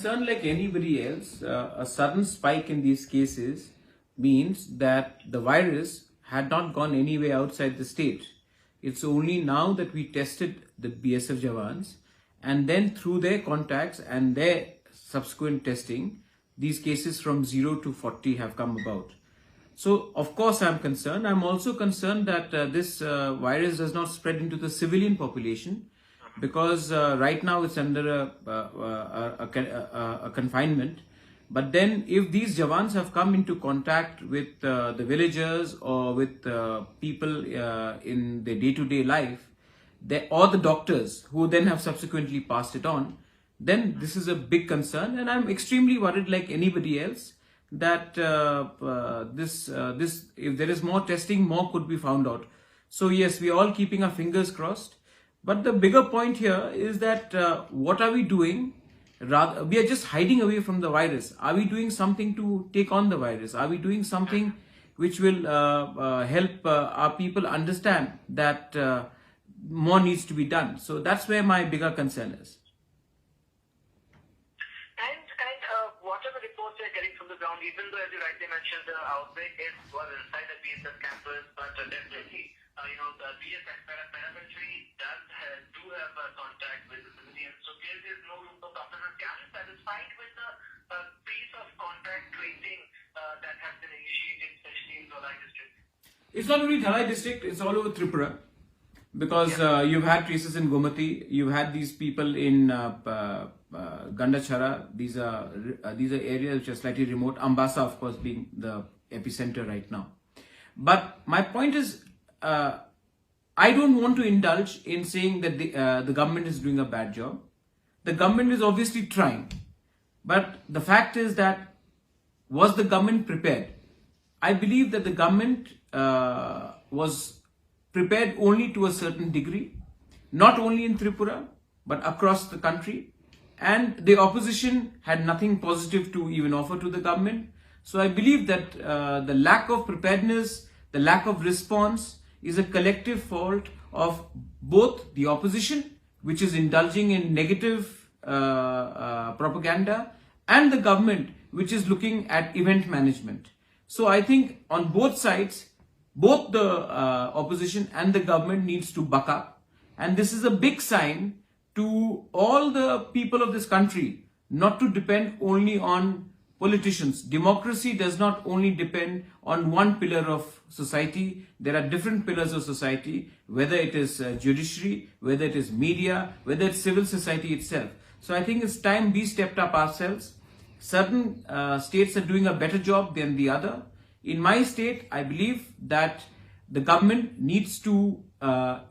concerned like anybody else. A sudden spike in these cases means that the virus had not gone anywhere outside the state. It's only now that we tested the BSF Jawans, and then through their contacts and their subsequent testing, these cases from 0 to 40 have come about. So, of course, I'm concerned. I'm also concerned that this virus does not spread into the civilian population, because right now it's under a confinement. But then if these Jawans have come into contact with the villagers or with people in their day-to-day life, or the doctors who then have subsequently passed it on, then this is a big concern, and I'm extremely worried like anybody else that if there is more testing, more could be found out. So yes, we are all keeping our fingers crossed. But the bigger point here is that what are we doing? Rather, we are just hiding away from the virus. Are we doing something to take on the virus? Are we doing something which will help our people understand that more needs to be done? So that's where my bigger concern is. And what are the reports you're getting from the ground? Even though, as you rightly mentioned, the outbreak was inside the BSF campus, but definitely, the BSF paramilitary do have contact with the civilians. So there is no room for compromise. Are you satisfied with the piece of contact tracing that has been initiated, especially in Dhalai district? It's not only Dhalai district, it's all over Tripura. Because you've had traces in Gomati, you've had these people in Gandachara. These are areas which are slightly remote. Ambasa, of course, being the epicenter right now. But my point is, I don't want to indulge in saying that the government is doing a bad job. The government is obviously trying. But the fact is that, was the government prepared? I believe that the government was prepared only to a certain degree, not only in Tripura, but across the country. And the opposition had nothing positive to even offer to the government. So I believe that the lack of preparedness, the lack of response is a collective fault of both the opposition, which is indulging in negative propaganda, and the government, which is looking at event management. So I think on both sides, both the opposition and the government needs to buck up. And this is a big sign to all the people of this country not to depend only on politicians. Democracy does not only depend on one pillar of society. There are different pillars of society, whether it is judiciary, whether it is media, whether it's civil society itself. So I think it's time we stepped up ourselves. Certain states are doing a better job than the other. In my state, I believe that the government needs to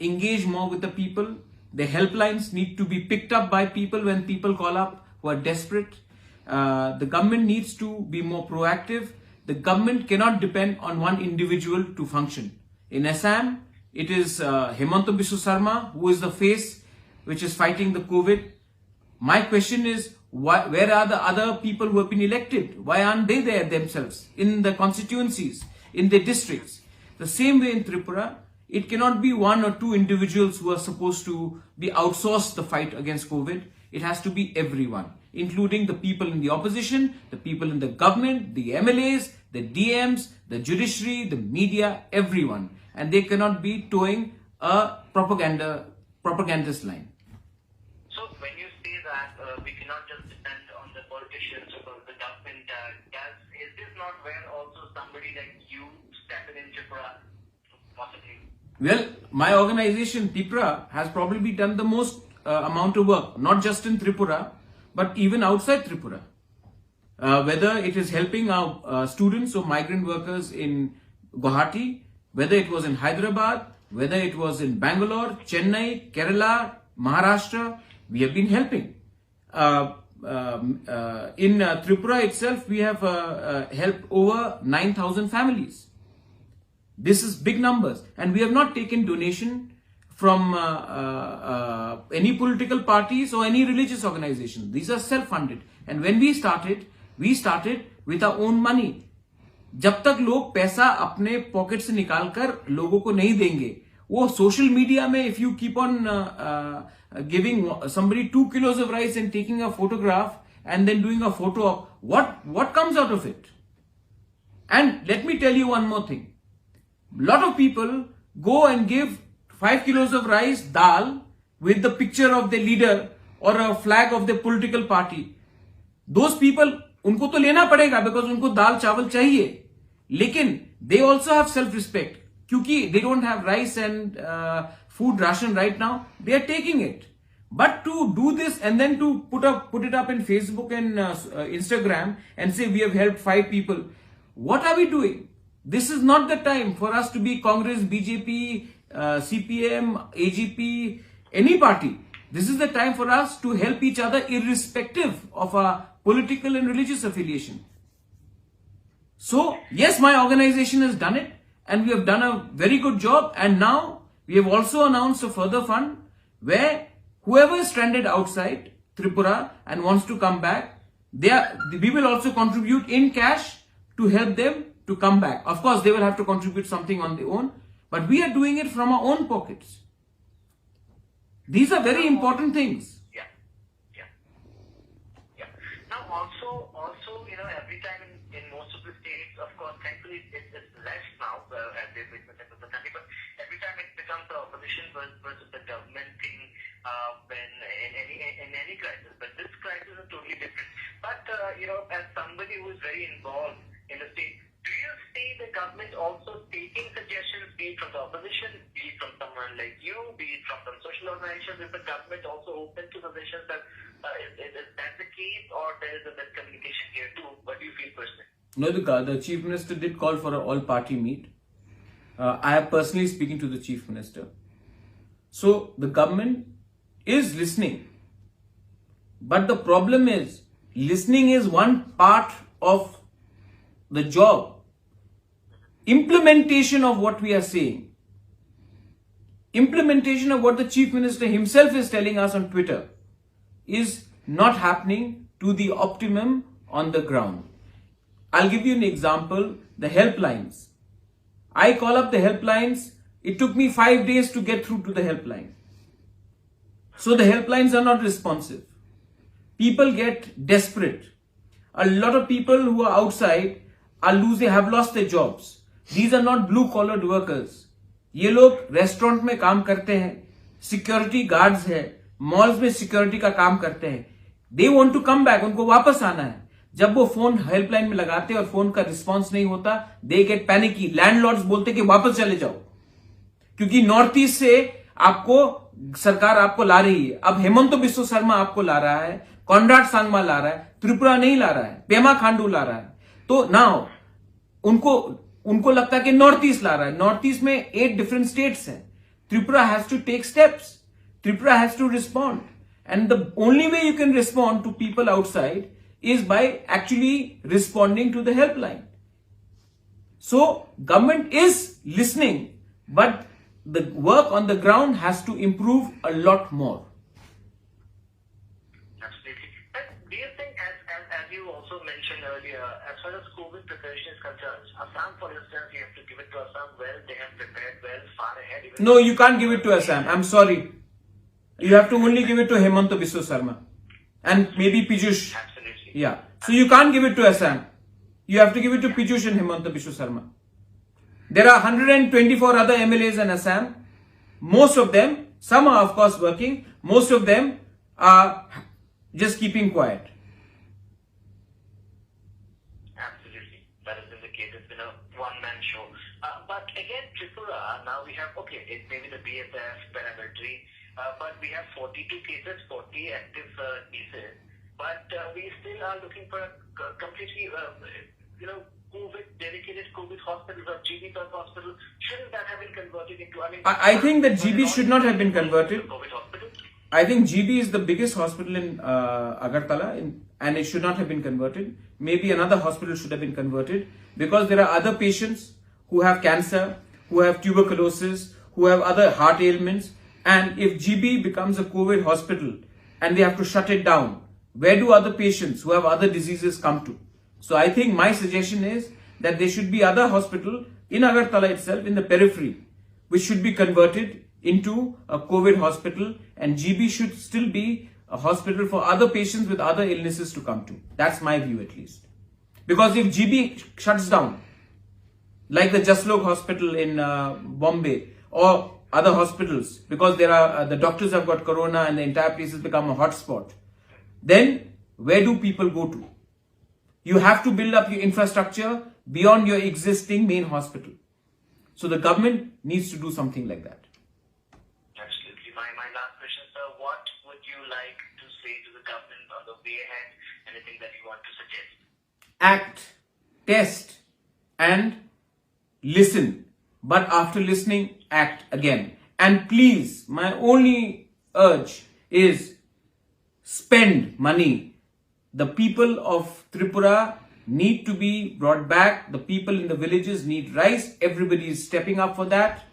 engage more with the people. The helplines need to be picked up by people when people call up who are desperate. The government needs to be more proactive. The government cannot depend on one individual to function. In Assam, it is Himanta Biswa Sarma who is the face which is fighting the COVID. My question is, where are the other people who have been elected? Why aren't they there themselves in the constituencies, in their districts? The same way in Tripura, it cannot be one or two individuals who are supposed to be outsourced the fight against COVID. It has to be everyone, including the people in the opposition, the people in the government, the MLAs, the DMs, the judiciary, the media, everyone. And they cannot be towing a propagandist line. So when you say that we cannot just depend on the politicians or the government, is this not where also somebody like you step in Tripura, possibly? Well, my organization, Tripura, has probably done the most amount of work, not just in Tripura, but even outside Tripura. Whether it is helping our students or migrant workers in Guwahati, whether it was in Hyderabad, whether it was in Bangalore, Chennai, Kerala, Maharashtra, we have been helping. In Tripura itself, we have helped over 9,000 families. This is big numbers, and we have not taken donation from any political parties or any religious organization. These are self-funded. And when we started with our own money. जब तक लोग पैसा अपने pocket से निकालकर लोगों को नहीं देंगे, वो सोशल मीडिया में if you keep on giving somebody 2 kilos of rice and taking a photograph and then doing a photo of what comes out of it. And let me tell you one more thing. A lot of people go and give 5 kilos of rice, dal, with the picture of the leader or a flag of the political party. Those people, उनको तो लेना पड़ेगा because उनको दाल चावल चाहिए. लेकिन they also have self-respect. क्योंकि they don't have rice and food ration right now, they are taking it. But to do this and then to put it up in Facebook and Instagram and say we have helped 5 people, what are we doing? This is not the time for us to be Congress, BJP, CPM, AGP, any party. This is the time for us to help each other irrespective of our political and religious affiliation. So, yes, my organization has done it and we have done a very good job, and now we have also announced a further fund where whoever is stranded outside Tripura and wants to come back, we will also contribute in cash to help them to come back. Of course, they will have to contribute something on their own, but we are doing it from our own pockets. These are very important things. Yeah. Now, also, every time in most of the states, of course, thankfully it's less now as they've witnessed in the country, but every time it becomes the opposition versus the government thing when in any crisis. But this crisis is totally different. But as somebody who is very involved in the state, do you see the government also taking suggestions, be it from the opposition, be it from someone like you, be it from some social organizations? Is the government also open to suggestions? That is that the case, or there is a miscommunication here too? What do you feel personally? No, the Chief Minister did call for an all-party meet. I am personally speaking to the Chief Minister. So the government is listening. But the problem is, listening is one part of the job. Implementation of what we are saying, implementation of what the Chief Minister himself is telling us on Twitter is not happening to the optimum on the ground. I'll give you an example, the helplines. I call up the helplines, it took me 5 days to get through to the helpline. So the helplines are not responsive. People get desperate. A lot of people who are outside have lost their jobs. These are not blue collared workers. ये लोग restaurant में काम करते हैं, security guards है, malls में security का काम करते हैं. They want to come back, उनको वापस आना है. जब वो फोन हेल्पलाइन में लगाते और फोन का रिस्पांस नहीं होता, they get panicky. लैंडलॉर्ड्स बोलते कि वापस चले जाओ, क्योंकि नॉर्थ ईस्ट से सरकार आपको ला रही है. अब हेमंत बिस्वा शर्मा आपको ला रहा है, कॉनराड सांगमा ला रहा है, त्रिपुरा नहीं ला रहा है, पेमा खांडू ला रहा है. तो नाउ उनको लगता है कि नॉर्थ ईस्ट ला रहा है. नॉर्थ ईस्ट में 8 डिफरेंट स्टेट्स हैं. Tripura has to take steps. Tripura has to respond, and the only way you can respond to people outside is by actually responding to the helpline. So government is listening, but the work on the ground has to improve a lot more. Absolutely. And do you think, as you also mentioned earlier, as far as COVID preparation is concerned, Assam, for instance, you have to give it to Assam well. They have prepared well, far ahead. No, you can't give it to Assam. I'm sorry. You have to only give it to Hemanta Biswa Sarma and maybe Piyush. Yeah. So you can't give it to Assam. You have to give it to Piyush and Hemanta Biswa Sarma. There are 124 other MLAs in Assam. Most of them, some are of course working. Most of them are just keeping quiet. Absolutely. That has been the case. It's been a one-man show. But again, Tripura, now we have, it may be the BSF, paramilitary, but we have 42 cases, 40 active cases. But we still are looking for a completely, dedicated COVID hospitals or GB type hospital. Shouldn't that have been converted into? I think that GB should not have been converted. COVID hospital. I think GB is the biggest hospital in Agartala, and it should not have been converted. Maybe another hospital should have been converted, because there are other patients who have cancer, who have tuberculosis, who have other heart ailments. And if GB becomes a COVID hospital and they have to shut it down, where do other patients who have other diseases come to? So I think my suggestion is that there should be other hospital in Agartala itself, in the periphery, which should be converted into a COVID hospital, and GB should still be a hospital for other patients with other illnesses to come to. That's my view at least. Because if GB shuts down, like the Jaslok Hospital in Bombay or other hospitals, because there are the doctors have got corona and the entire place has become a hotspot, then where do people go to? You have to build up your infrastructure beyond your existing main hospital. So the government needs to do something like that. Absolutely. My last question, sir. What would you like to say to the government on the way ahead? Anything that you want to suggest? Act, test, and listen. But after listening, act again. And please, my only urge is spend money. The people of Tripura need to be brought back. The people in the villages need rice. Everybody is stepping up for that.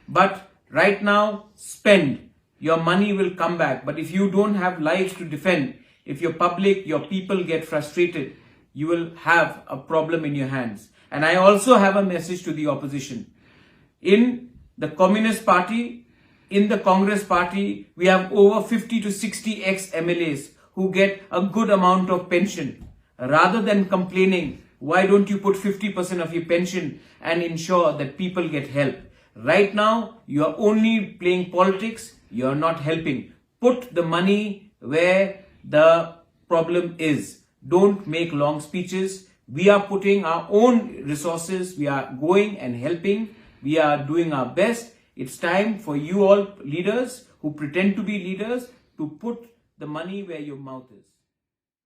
But right now, spend. Your money will come back. But if you don't have lives to defend, if your public, your people get frustrated, you will have a problem in your hands. And I also have a message to the opposition. In the Communist Party, in the Congress Party, we have over 50 to 60 ex-MLAs who get a good amount of pension. Rather than complaining, why don't you put 50% of your pension and ensure that people get help? Right now, you are only playing politics. You are not helping. Put the money where the problem is. Don't make long speeches. We are putting our own resources. We are going and helping. We are doing our best. It's time for you all leaders who pretend to be leaders to put the money where your mouth is.